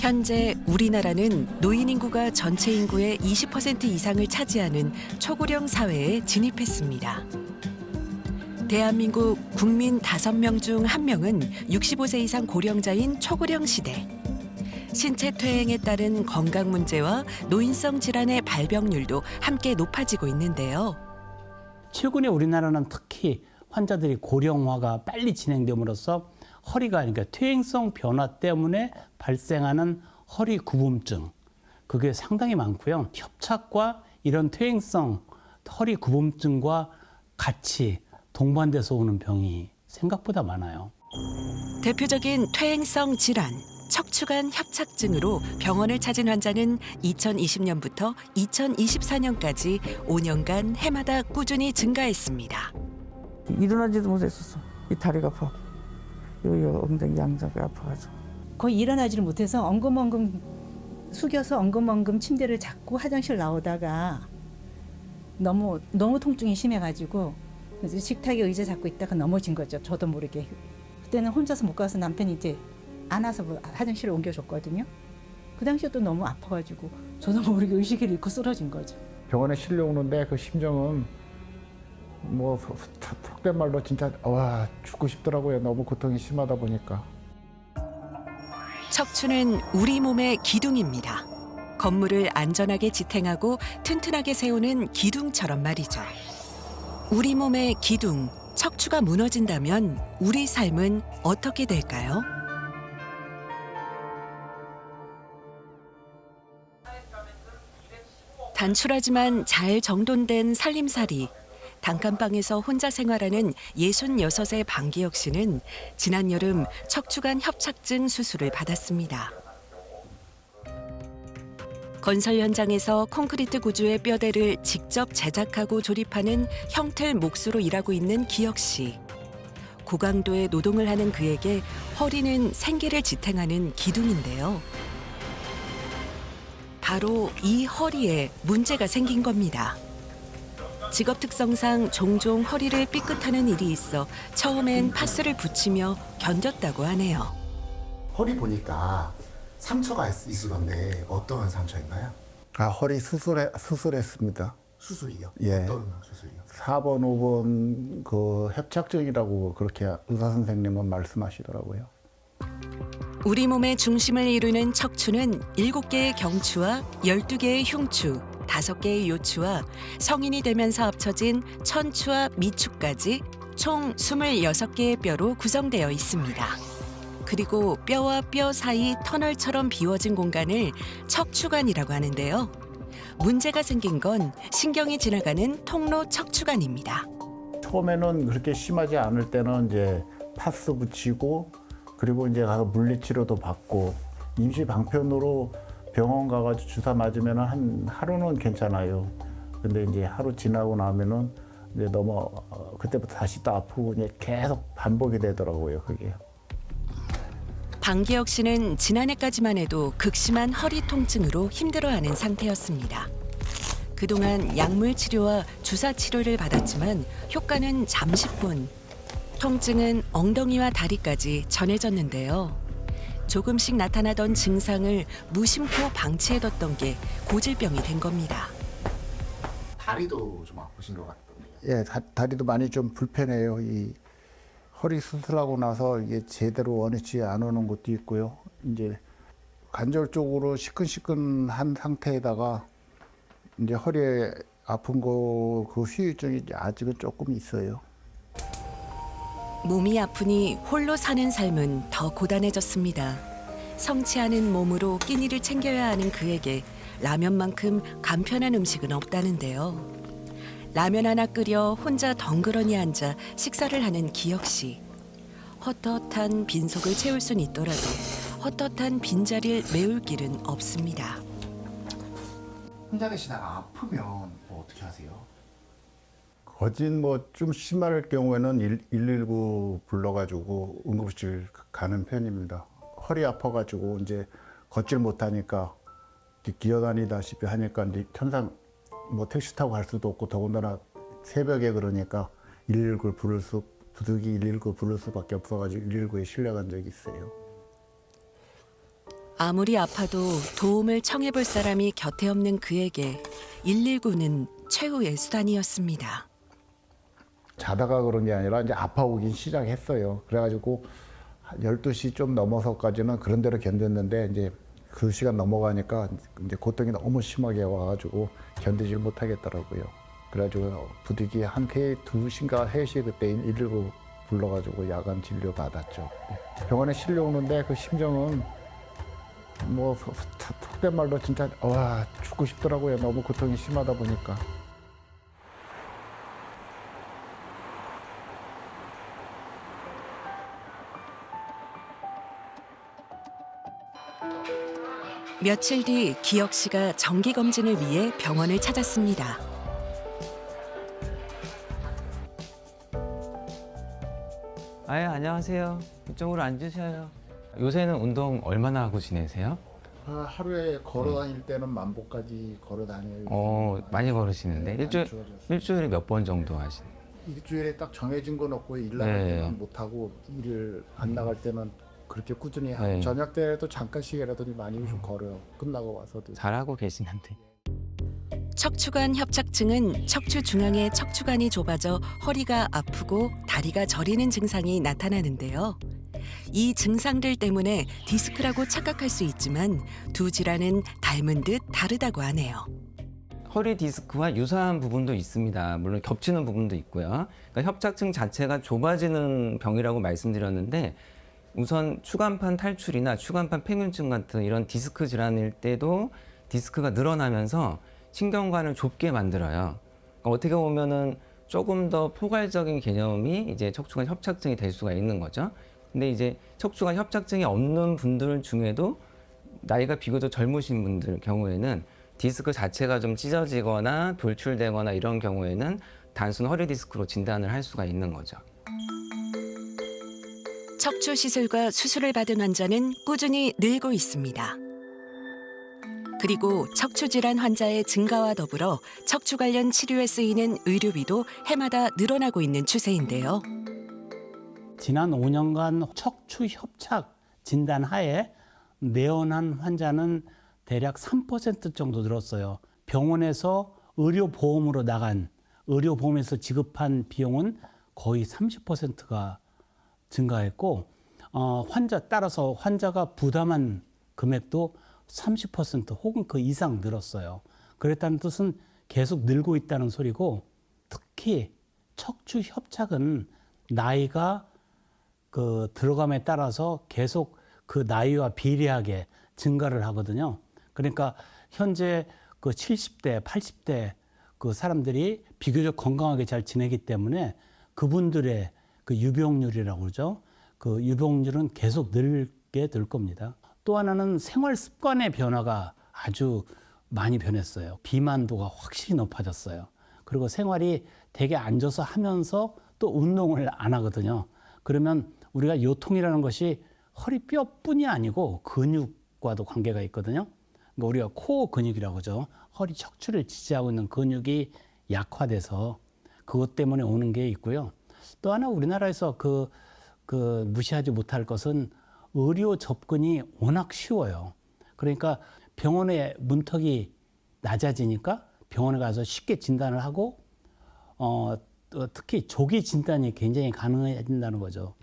현재 우리나라는 노인 인구가 전체 인구의 20% 이상을 차지하는 초고령 사회에 진입했습니다. 대한민국 국민 5명 중 1명은 65세 이상 고령자인 초고령 시대. 신체 퇴행에 따른 건강 문제와 노인성 질환의 발병률도 함께 높아지고 있는데요. 최근에 우리나라는 특히 환자들이 고령화가 빨리 진행됨으로써 허리가 그러니까 퇴행성 변화 때문에 발생하는 허리 구분증 그게 상당히 많고요. 협착과 이런 퇴행성 허리 구분증과 같이 동반돼서 오는 병이 생각보다 많아요. 대표적인 퇴행성 질환, 척추관 협착증으로 병원을 찾은 환자는 2020년부터 2024년까지 5년간 해마다 꾸준히 증가했습니다. 일어나지도 못했었어. 이 다리가 아파. 여기 엉덩이 양쪽이 아파가지고. 거의 일어나지를 못해서 엉금엉금 숙여서 엉금엉금 침대를 잡고 화장실 나오다가 너무 통증이 심해가지고 그래서 식탁에 의자 잡고 있다가 넘어진 거죠. 저도 모르게. 그때는 혼자서 못 가서 남편이 이제 안아서 화장실에 옮겨줬거든요. 그 당시에 또 너무 아파가지고 저도 모르게 의식을 잃고 쓰러진 거죠. 병원에 실려오는데 그 심정은 뭐 속된 말로 진짜 와 죽고 싶더라고요. 너무 고통이 심하다 보니까. 척추는 우리 몸의 기둥입니다. 건물을 안전하게 지탱하고 튼튼하게 세우는 기둥처럼 말이죠. 우리 몸의 기둥, 척추가 무너진다면 우리 삶은 어떻게 될까요? 단출하지만 잘 정돈된 살림살이, 단칸방에서 혼자 생활하는 66의 방기혁 씨는 지난 여름 척추관 협착증 수술을 받았습니다. 건설 현장에서 콘크리트 구조의 뼈대를 직접 제작하고 조립하는 형틀 몫으로 일하고 있는 기혁 씨. 고강도의 노동을 하는 그에게 허리는 생계를 지탱하는 기둥인데요. 바로 이 허리에 문제가 생긴 겁니다. 직업 특성상 종종 허리를 삐끗하는 일이 있어 처음엔 파스를 붙이며 견뎠다고 하네요. 허리 보니까 상처가 있으던데 어떤 상처인가요? 허리 수술했습니다. 수술이요? 예. 어떤 수술이요? 4번, 5번 그 협착증이라고 그렇게 의사 선생님은 말씀하시더라고요. 우리 몸의 중심을 이루는 척추는 7개의 경추와 12개의 흉추, 5개의 요추와 성인이 되면서 합쳐진 천추와 미추까지 총 26개의 뼈로 구성되어 있습니다. 그리고 뼈와 뼈 사이 터널처럼 비워진 공간을 척추관이라고 하는데요. 문제가 생긴 건 신경이 지나가는 통로 척추관입니다. 처음에는 그렇게 심하지 않을 때는 이제 파스 붙이고 그리고 이제 가서 물리치료도 받고 임시 방편으로 병원 가가지고 주사 맞으면 한 하루는 괜찮아요. 근데 이제 하루 지나고 나면은 이제 너무 그때부터 다시 또 아프고 이제 계속 반복이 되더라고요, 그게. 방기혁 씨는 지난해까지만 해도 극심한 허리 통증으로 힘들어하는 상태였습니다. 그동안 약물 치료와 주사 치료를 받았지만 효과는 잠시뿐. 통증은 엉덩이와 다리까지 전해졌는데요. 조금씩 나타나던 증상을 무심코 방치해뒀던 게 고질병이 된 겁니다. 다리도 좀 아프신 것 같던데요. 예, 다리도 많이 좀 불편해요. 이 허리 수술하고 나서 이게 제대로 원위치 안 오는 것도 있고요. 이제 간절적으로 시큰시큰한 상태에다가 이제 허리에 아픈 거 그 후유증이 아직은 조금 있어요. 몸이 아프니 홀로 사는 삶은 더 고단해졌습니다. 성취하는 몸으로 끼니를 챙겨야 하는 그에게 라면만큼 간편한 음식은 없다는데요. 라면 하나 끓여 혼자 덩그러니 앉아 식사를 하는 기혁 씨. 헛헛한 빈속을 채울 순 있더라도 헛헛한 빈자리를 메울 길은 없습니다. 혼자 계시다가 아프면 뭐 어떻게 하세요? 거진 뭐 좀 심할 경우에는 119 불러가지고 응급실 가는 편입니다. 허리 아파가지고 이제 걷질 못하니까 기어다니다시피 하니까 이제 편상 뭐 택시 타고 갈 수도 없고 더군다나 새벽에 그러니까 119를 부득이 119 부를 수밖에 없어가지고 119에 실려간 적이 있어요. 아무리 아파도 도움을 청해볼 사람이 곁에 없는 그에게 119는 최후의 수단이었습니다. 자다가 그런 게 아니라 이제 아파오긴 시작했어요. 그래가지고 한 12시 좀 넘어서까지는 그런 대로 견뎠는데 이제 그 시간 넘어가니까 이제 고통이 너무 심하게 와가지고 견디질 못하겠더라고요. 그래가지고 부득이 한 2시인가 3시 그때 119 불러가지고 야간 진료 받았죠. 병원에 실려오는데 그 심정은 뭐 속된 말로 진짜 와 죽고 싶더라고요. 너무 고통이 심하다 보니까. 며칠 뒤 기혁 씨가 정기 검진을 위해 병원을 찾았습니다. 안녕하세요. 이쪽으로 앉으셔요. 요새는 운동 얼마나 하고 지내세요? 하루에 걸어 다닐 때는 만보까지 걸어 다녀요. 많이 걸으시는데 일주일에 몇 번 정도 하시나요? 일주일에 딱 정해진 건 없고 일 나갈 네. 때는 못 하고 일을 안 나갈 때는 그렇게 꾸준히 하고 네. 저녁 때도 잠깐씩이라도 많이 좀 걸어요. 끝나고 와서도. 잘하고 계시는데. 척추관 협착증은 척추 중앙의 척추관이 좁아져 허리가 아프고 다리가 저리는 증상이 나타나는데요. 이 증상들 때문에 디스크라고 착각할 수 있지만 두 질환은 닮은 듯 다르다고 하네요. 허리 디스크와 유사한 부분도 있습니다. 물론 겹치는 부분도 있고요. 그러니까 협착증 자체가 좁아지는 병이라고 말씀드렸는데 우선 추간판 탈출이나 추간판 팽윤증 같은 이런 디스크 질환일 때도 디스크가 늘어나면서 신경관을 좁게 만들어요. 그러니까 어떻게 보면은 조금 더 포괄적인 개념이 이제 척추관 협착증이 될 수가 있는 거죠. 근데 이제 척추관 협착증이 없는 분들 중에도 나이가 비교적 젊으신 분들 경우에는 디스크 자체가 좀 찢어지거나 돌출되거나 이런 경우에는 단순 허리 디스크로 진단을 할 수가 있는 거죠. 척추 시술과 수술을 받은 환자는 꾸준히 늘고 있습니다. 그리고 척추 질환 환자의 증가와 더불어 척추 관련 치료에 쓰이는 의료비도 해마다 늘어나고 있는 추세인데요. 지난 5년간 척추 협착 진단 하에 내원한 환자는 대략 3% 정도 늘었어요. 병원에서 의료보험으로 나간 의료보험에서 지급한 비용은 거의 30%가 증가했고 따라서 환자가 부담한 금액도 30% 혹은 그 이상 늘었어요. 그랬다는 뜻은 계속 늘고 있다는 소리고 특히 척추 협착은 나이가 그 들어감에 따라서 계속 그 나이와 비례하게 증가를 하거든요. 그러니까 현재 그 70대, 80대 그 사람들이 비교적 건강하게 잘 지내기 때문에 그분들의 그 유병률이라고 그러죠. 그 유병률은 계속 늘게 될 겁니다. 또 하나는 생활 습관의 변화가 아주 많이 변했어요. 비만도가 확실히 높아졌어요. 그리고 생활이 되게 앉아서 하면서 또 운동을 안 하거든요. 그러면 우리가 요통이라는 것이 허리뼈뿐이 아니고 근육과도 관계가 있거든요. 그러니까 우리가 코어 근육이라고 하죠. 허리 척추를 지지하고 있는 근육이 약화돼서 그것 때문에 오는 게 있고요. 또 하나 우리나라에서 그 무시하지 못할 것은 의료 접근이 워낙 쉬워요. 그러니까 병원의 문턱이 낮아지니까 병원에 가서 쉽게 진단을 하고 특히 조기 진단이 굉장히 가능해진다는 거죠.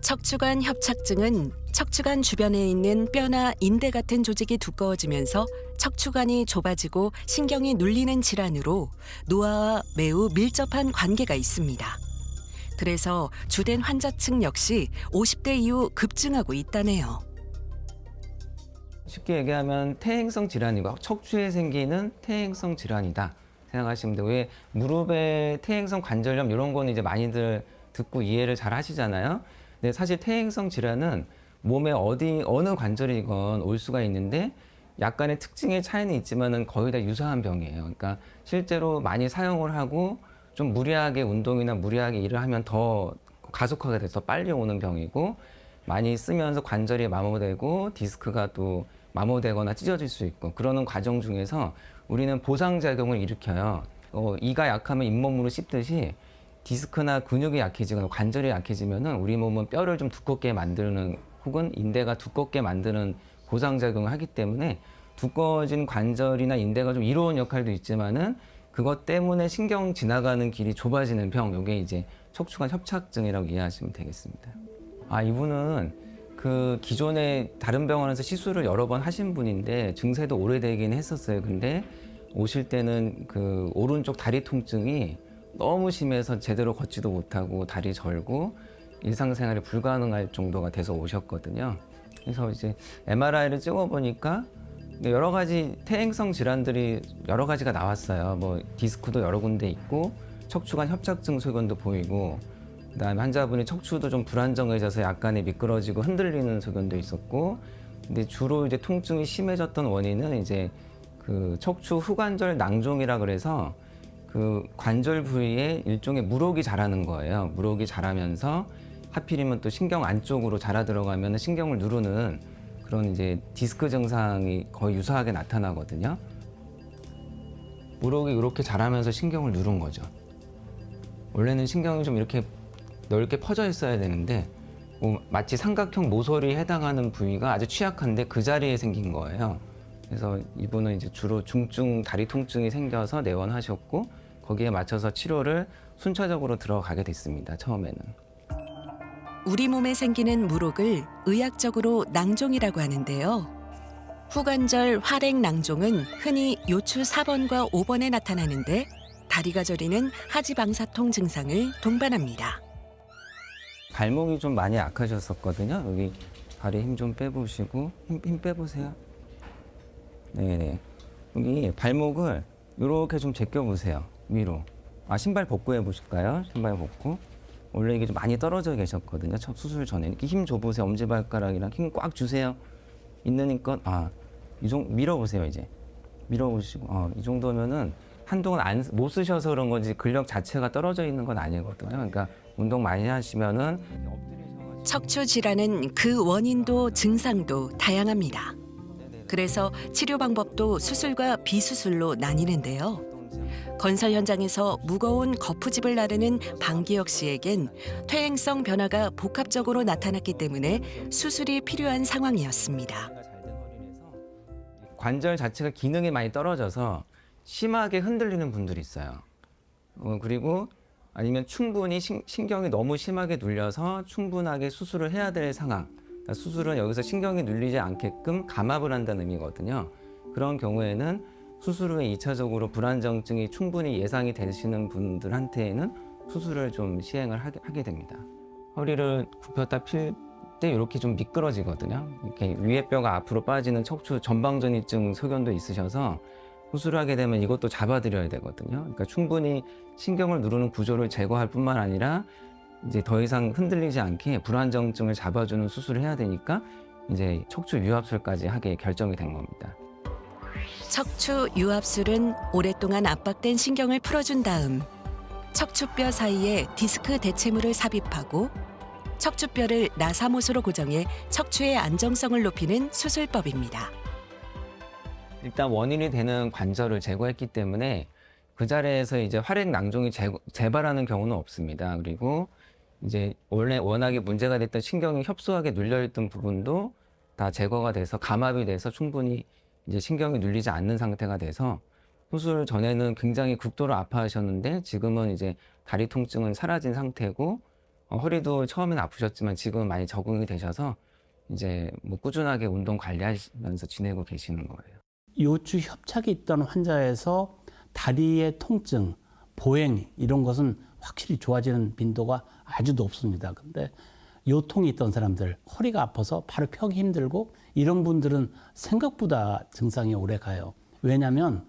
척추관 협착증은 척추관 주변에 있는 뼈나 인대 같은 조직이 두꺼워지면서 척추관이 좁아지고 신경이 눌리는 질환으로 노화와 매우 밀접한 관계가 있습니다. 그래서 주된 환자층 역시 50대 이후 급증하고 있다네요. 쉽게 얘기하면 퇴행성 질환이고 척추에 생기는 퇴행성 질환이다 생각하시면 돼요. 왜 무릎에 퇴행성 관절염 이런 거는 이제 많이들 듣고 이해를 잘 하시잖아요. 근데 사실 퇴행성 질환은 몸의 어느 관절이건 올 수가 있는데 약간의 특징의 차이는 있지만은 거의 다 유사한 병이에요. 그러니까 실제로 많이 사용을 하고 좀 무리하게 운동이나 무리하게 일을 하면 더 가속화가 돼서 빨리 오는 병이고 많이 쓰면서 관절이 마모되고 디스크가 또 마모되거나 찢어질 수 있고 그러는 과정 중에서 우리는 보상작용을 일으켜요. 이가 약하면 잇몸으로 씹듯이 디스크나 근육이 약해지거나 관절이 약해지면은 우리 몸은 뼈를 좀 두껍게 만드는 혹은 인대가 두껍게 만드는 보상작용을 하기 때문에 두꺼워진 관절이나 인대가 좀 이로운 역할도 있지만은 그것 때문에 신경 지나가는 길이 좁아지는 병, 이게 이제 척추관 협착증이라고 이해하시면 되겠습니다. 이분은 그 기존에 다른 병원에서 시술을 여러 번 하신 분인데 증세도 오래되긴 했었어요. 근데 오실 때는 그 오른쪽 다리 통증이 너무 심해서 제대로 걷지도 못하고 다리 절고 일상생활이 불가능할 정도가 돼서 오셨거든요. 그래서 이제 MRI를 찍어보니까 여러 가지 퇴행성 질환들이 여러 가지가 나왔어요. 뭐 디스크도 여러 군데 있고 척추관 협착증 소견도 보이고, 그다음에 환자분이 척추도 좀 불안정해져서 약간의 미끄러지고 흔들리는 소견도 있었고, 근데 주로 이제 통증이 심해졌던 원인은 이제 그 척추 후관절 낭종이라 그래서 그 관절 부위에 일종의 물혹이 자라는 거예요. 물혹이 자라면서 하필이면 또 신경 안쪽으로 자라 들어가면 신경을 누르는 그런 이제 디스크 증상이 거의 유사하게 나타나거든요. 물혹이 이렇게 자라면서 신경을 누른 거죠. 원래는 신경이 좀 이렇게 넓게 퍼져 있어야 되는데 마치 삼각형 모서리에 해당하는 부위가 아주 취약한데 그 자리에 생긴 거예요. 그래서 이분은 이제 주로 중증 다리 통증이 생겨서 내원하셨고 거기에 맞춰서 치료를 순차적으로 들어가게 됐습니다. 처음에는. 우리 몸에 생기는 물혹을 의학적으로 낭종이라고 하는데요. 후관절 활액 낭종은 흔히 요추 4번과 5번에 나타나는데 다리가 저리는 하지방사통 증상을 동반합니다. 발목이 좀 많이 약하셨었거든요. 여기 다리 힘 좀 빼보시고 힘 빼보세요. 네네. 여기 발목을 이렇게 좀 제껴보세요. 위로. 신발 벗고 해보실까요? 신발 벗고. 원래 이게 좀 많이 떨어져 계셨거든요. 수술 전에. 이렇게 힘 줘보세요. 엄지발가락이랑 힘 꽉 주세요. 있는 힘껏. 이 정도 밀어보세요. 이제 밀어보시고. 이 정도면은 한동안 못 쓰셔서 그런 건지 근력 자체가 떨어져 있는 건 아니거든요. 그러니까 운동 많이 하시면은 척추 질환은 그 원인도 증상도 다양합니다. 그래서 치료 방법도 수술과 비수술로 나뉘는데요. 건설 현장에서 무거운 거푸집을 나르는 방기혁 씨에겐 퇴행성 변화가 복합적으로 나타났기 때문에 수술이 필요한 상황이었습니다. 관절 자체가 기능이 많이 떨어져서 심하게 흔들리는 분들이 있어요. 그리고 아니면 충분히 신경이 너무 심하게 눌려서 충분하게 수술을 해야 될 상황. 그러니까 수술은 여기서 신경이 눌리지 않게끔 감압을 한다는 의미거든요. 그런 경우에는 수술 후에 2차적으로 불안정증이 충분히 예상이 되시는 분들한테는 수술을 좀 시행을 하게 됩니다. 허리를 굽혔다 필 때 이렇게 좀 미끄러지거든요. 이렇게 위에 뼈가 앞으로 빠지는 척추 전방전이증 소견도 있으셔서 수술을 하게 되면 이것도 잡아드려야 되거든요. 그러니까 충분히 신경을 누르는 구조를 제거할 뿐만 아니라 이제 더 이상 흔들리지 않게 불안정증을 잡아주는 수술을 해야 되니까 이제 척추 유압술까지 하게 결정이 된 겁니다. 척추 유압술은 오랫동안 압박된 신경을 풀어준 다음 척추뼈 사이에 디스크 대체물을 삽입하고 척추뼈를 나사못으로 고정해 척추의 안정성을 높이는 수술법입니다. 일단 원인이 되는 관절을 제거했기 때문에 그 자리에서 이제 활액 낭종이 재발하는 경우는 없습니다. 그리고 이제 원래 워낙에 문제가 됐던 신경이 협소하게 눌려있던 부분도 다 제거가 돼서 감압이 돼서 충분히 이제 신경이 눌리지 않는 상태가 돼서 수술 전에는 굉장히 극도로 아파하셨는데 지금은 이제 다리 통증은 사라진 상태고 허리도 처음엔 아프셨지만 지금은 많이 적응이 되셔서 이제 뭐 꾸준하게 운동 관리하시면서 지내고 계시는 거예요. 요추 협착이 있던 환자에서 다리의 통증, 보행 이런 것은 확실히 좋아지는 빈도가 아주 높습니다. 근데 요통이 있던 사람들, 허리가 아파서 바로 펴기 힘들고 이런 분들은 생각보다 증상이 오래 가요. 왜냐하면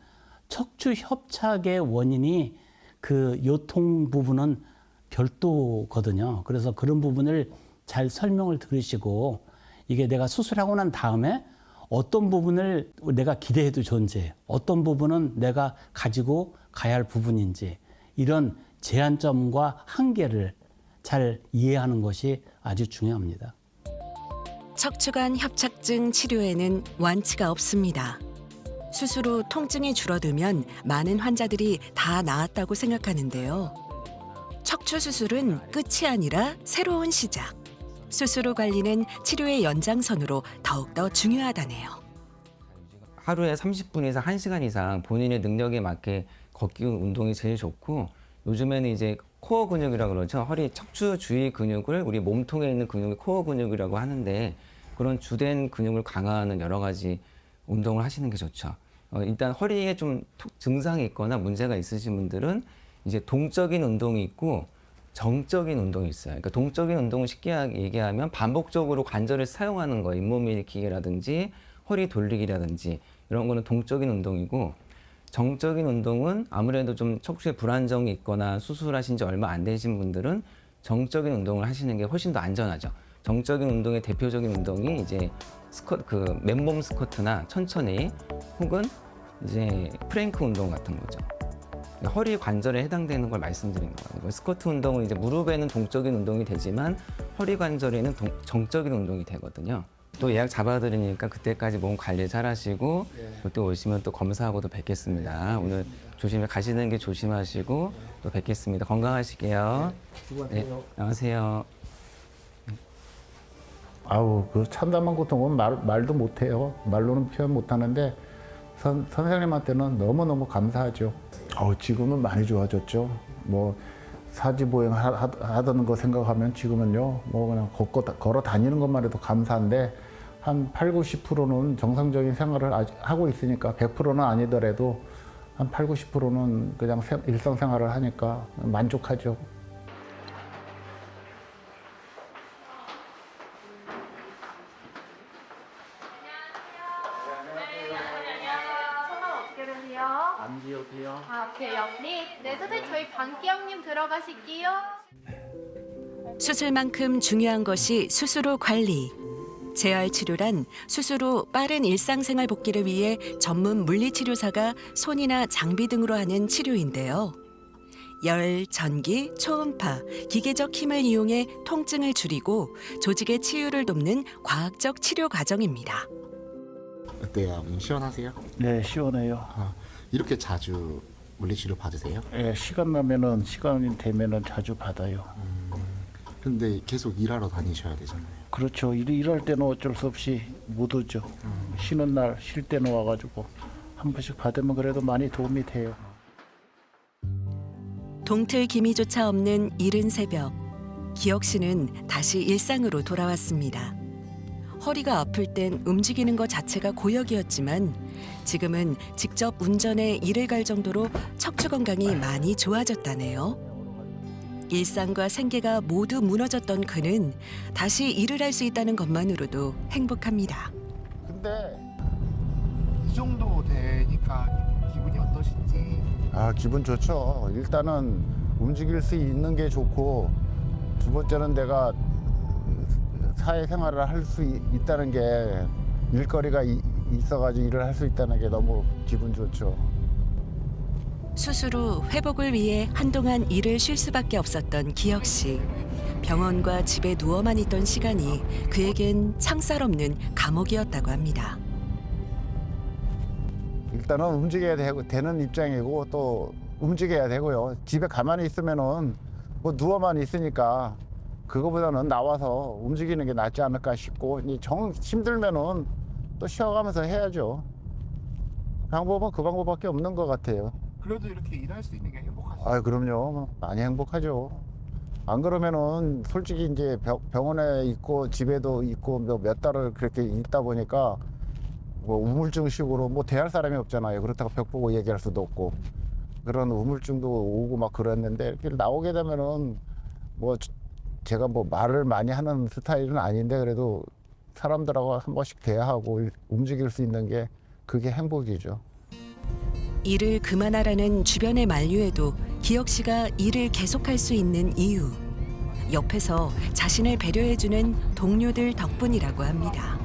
척추 협착의 원인이 그 요통 부분은 별도거든요. 그래서 그런 부분을 잘 설명을 들으시고 이게 내가 수술하고 난 다음에 어떤 부분을 내가 기대해도 좋은지, 어떤 부분은 내가 가지고 가야 할 부분인지 이런 제한점과 한계를 잘 이해하는 것이 아주 중요합니다. 척추관 협착증 치료에는 완치가 없습니다. 수술 후 통증이 줄어들면 많은 환자들이 다 나았다고 생각하는데요. 척추 수술은 끝이 아니라 새로운 시작. 수술 후 관리는 치료의 연장선으로 더욱더 중요하다네요. 하루에 30분 이상 1시간 이상 본인의 능력에 맞게 걷기 운동이 제일 좋고, 요즘에는 이제 코어 근육이라고 그러죠. 허리 척추 주위 근육을 우리 몸통에 있는 근육을 코어 근육이라고 하는데, 그런 주된 근육을 강화하는 여러 가지 운동을 하시는 게 좋죠. 일단 허리에 좀 증상이 있거나 문제가 있으신 분들은 이제 동적인 운동이 있고 정적인 운동이 있어요. 그러니까 동적인 운동을 쉽게 얘기하면 반복적으로 관절을 사용하는 거, 잇몸 일으키기라든지 허리 돌리기라든지 이런 거는 동적인 운동이고, 정적인 운동은 아무래도 좀 척추에 불안정이 있거나 수술하신 지 얼마 안 되신 분들은 정적인 운동을 하시는 게 훨씬 더 안전하죠. 정적인 운동의 대표적인 운동이 이제 맨몸 스쿼트나 천천히, 혹은 이제 프랭크 운동 같은 거죠. 허리 관절에 해당되는 걸 말씀드린 거예요. 스쿼트 운동은 이제 무릎에는 동적인 운동이 되지만 허리 관절에는 정적인 운동이 되거든요. 또 예약 잡아드리니까 그때까지 몸 관리 잘 하시고, 그때 오시면 또 검사하고도 뵙겠습니다. 오늘 조심히 가시는 게 조심하시고 또 뵙겠습니다. 건강하시게요. 네, 안녕하세요. 아우, 그 참담한 고통은 말도 못해요. 말로는 표현 못하는데 선생님한테는 너무너무 감사하죠. 지금은 많이 좋아졌죠. 뭐 사지보행 하던 거 생각하면 지금은요, 뭐 그냥 걸어 다니는 것만 해도 감사한데, 한 80~90%는 정상적인 생활을 하고 있으니까, 100%는 아니더라도 한 80~90%는 그냥 일상생활을 하니까 만족하죠. 성함 어떻게 되세요? 안지혁이요. 아, 오케이, 영님. 네, 선생님, 저희 방기영님 들어가실게요. 수술만큼 중요한 것이 수술 후 관리. 재활 치료란 수술 후 빠른 일상생활 복귀를 위해 전문 물리치료사가 손이나 장비 등으로 하는 치료인데요. 열, 전기, 초음파, 기계적 힘을 이용해 통증을 줄이고 조직의 치유를 돕는 과학적 치료 과정입니다. 어때요? 시원하세요? 네, 시원해요. 이렇게 자주 물리치료 받으세요? 예, 시간이 되면은 자주 받아요. 근데 계속 일하러 다니셔야 되잖아요. 그렇죠. 일할 때는 어쩔 수 없이 못 오죠. 쉬는 날 쉴 때는 와가지고 한 번씩 받으면 그래도 많이 도움이 돼요. 동틀 기미조차 없는 이른 새벽, 기혁 씨는 다시 일상으로 돌아왔습니다. 허리가 아플 땐 움직이는 것 자체가 고역이었지만 지금은 직접 운전에 일을 갈 정도로 척추 건강이 많이 좋아졌다네요. 일상과 생계가 모두 무너졌던 그는 다시 일을 할 수 있다는 것만으로도 행복합니다. 근데 이 정도 되니까 기분이 어떠신지? 기분 좋죠. 일단은 움직일 수 있는 게 좋고, 두 번째는 내가 사회생활을 할 수 있다는 게, 일거리가 있어가지고 일을 할 수 있다는 게 너무 기분 좋죠. 수술 후 회복을 위해 한동안 일을 쉴 수밖에 없었던 기혁 씨. 병원과 집에 누워만 있던 시간이 그에겐 창살 없는 감옥이었다고 합니다. 일단은 움직여야 되는 입장이고, 또 움직여야 되고요. 집에 가만히 있으면은 뭐 누워만 있으니까 그거보다는 나와서 움직이는 게 낫지 않을까 싶고, 힘들면은 또 쉬어가면서 해야죠. 방법은 그 방법밖에 없는 것 같아요. 그래도 이렇게 일할 수 있는 게 행복하시죠? 그럼요. 많이 행복하죠. 안 그러면은 솔직히 이제 병원에 있고 집에도 있고 몇 달을 그렇게 있다 보니까 뭐 우물증식으로 뭐 대할 사람이 없잖아요. 그렇다고 벽 보고 얘기할 수도 없고, 그런 우물증도 오고 막 그랬는데, 이렇게 나오게 되면은 뭐 제가 뭐 말을 많이 하는 스타일은 아닌데, 그래도 사람들하고 한 번씩 대화하고 움직일 수 있는 게 그게 행복이죠. 일을 그만하라는 주변의 만류에도 기혁 씨가 일을 계속할 수 있는 이유. 옆에서 자신을 배려해주는 동료들 덕분이라고 합니다.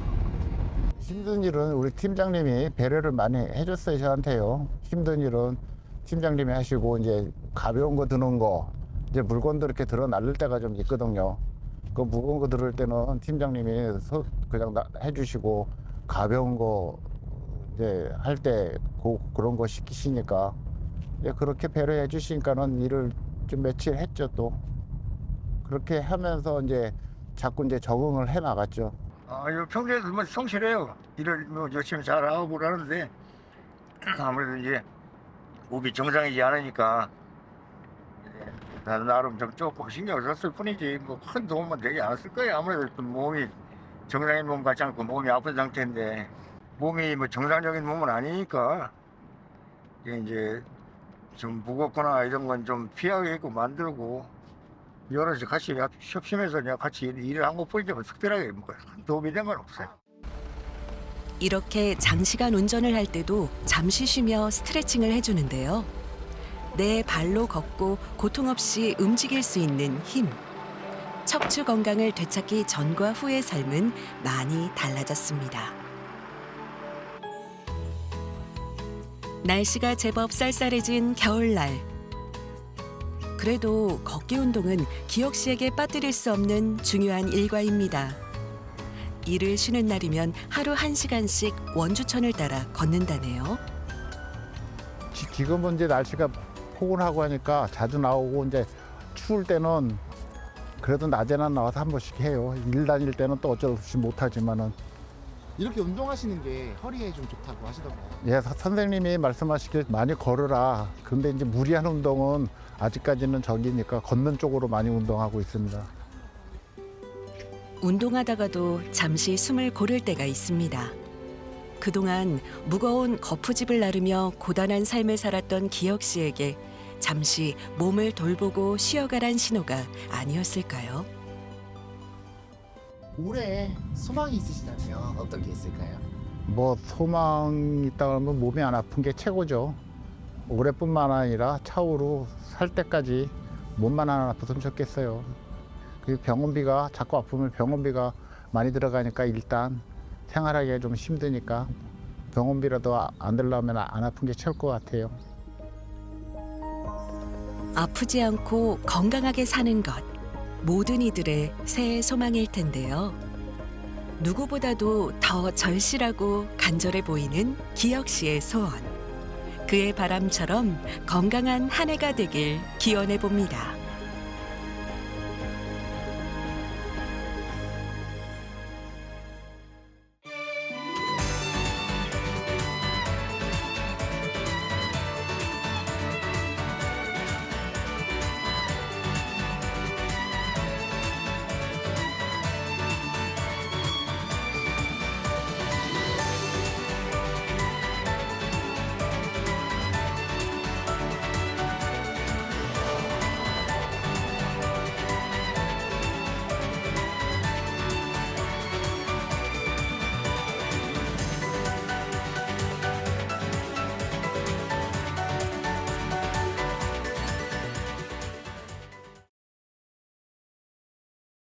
힘든 일은 우리 팀장님이 배려를 많이 해줬어요, 저한테요. 힘든 일은 팀장님이 하시고, 이제 가벼운 거 드는 거, 이제 물건도 이렇게 들어 날릴 때가 좀 있거든요. 그 무거운 거 들을 때는 팀장님이 그냥 해주시고, 가벼운 거 이제 할 때 그런 거 시키시니까, 이제 그렇게 배려해 주시니까는 일을 좀 며칠 했죠. 또 그렇게 하면서 이제 자꾸 이제 적응을 해 나갔죠. 요 평소에도 뭐 성실해요. 일을 뭐 열심히 잘하고 그러는데 아무래도 이제 몸이 정상이지 않으니까 나름 좀 조금 신경을 썼을 뿐이지 뭐 큰 도움은 되지 않았을 거예요. 아무래도 좀 몸이 정상인 몸 같지 않고 몸이 아픈 상태인데 몸이 뭐 정상적인 몸은 아니니까 이게 이제 좀 무겁거나 이런 건 좀 피하게끔 만들고 여럿이 같이 협심해서 그냥 같이 일을 한 것뿐이지 뭐 특별하게 뭐 도움이 된 건 없어요. 이렇게 장시간 운전을 할 때도 잠시 쉬며 스트레칭을 해주는데요. 내 발로 걷고 고통 없이 움직일 수 있는 힘. 척추 건강을 되찾기 전과 후의 삶은 많이 달라졌습니다. 날씨가 제법 쌀쌀해진 겨울날. 그래도 걷기 운동은 기혁 씨에게 빠뜨릴 수 없는 중요한 일과입니다. 일을 쉬는 날이면 하루 1시간씩 원주천을 따라 걷는다네요. 지금은 이제 날씨가 포근하고 하니까 자주 나오고 이제 추울 때는 그래도 낮에는 나와서 한 번씩 해요. 일 다닐 때는 또 어쩔 수 없이 못하지만은. 이렇게 운동하시는 게 허리에 좀 좋다고 하시더라고요. 예, 선생님이 말씀하시길 많이 걸으라. 근데 이제 무리한 운동은 아직까지는 저기니까 걷는 쪽으로 많이 운동하고 있습니다. 운동하다가도 잠시 숨을 고를 때가 있습니다. 그동안 무거운 거푸집을 나르며 고단한 삶을 살았던 기혁 씨에게 잠시 몸을 돌보고 쉬어가란 신호가 아니었을까요? 올해 소망이 있으시다면 어떤 게 있을까요? 뭐 소망이 있다 그러면 몸이 안 아픈 게 최고죠. 올해뿐만 아니라 차후로 살 때까지 몸만 안 아팠으면 좋겠어요. 그리고 병원비가 자꾸 아프면 병원비가 많이 들어가니까 일단 생활하기가 좀 힘드니까 병원비라도 안 들려면 안 아픈 게 최고일 것 같아요. 아프지 않고 건강하게 사는 것. 모든 이들의 새해 소망일 텐데요. 누구보다도 더 절실하고 간절해 보이는 기혁 씨의 소원. 그의 바람처럼 건강한 한 해가 되길 기원해 봅니다.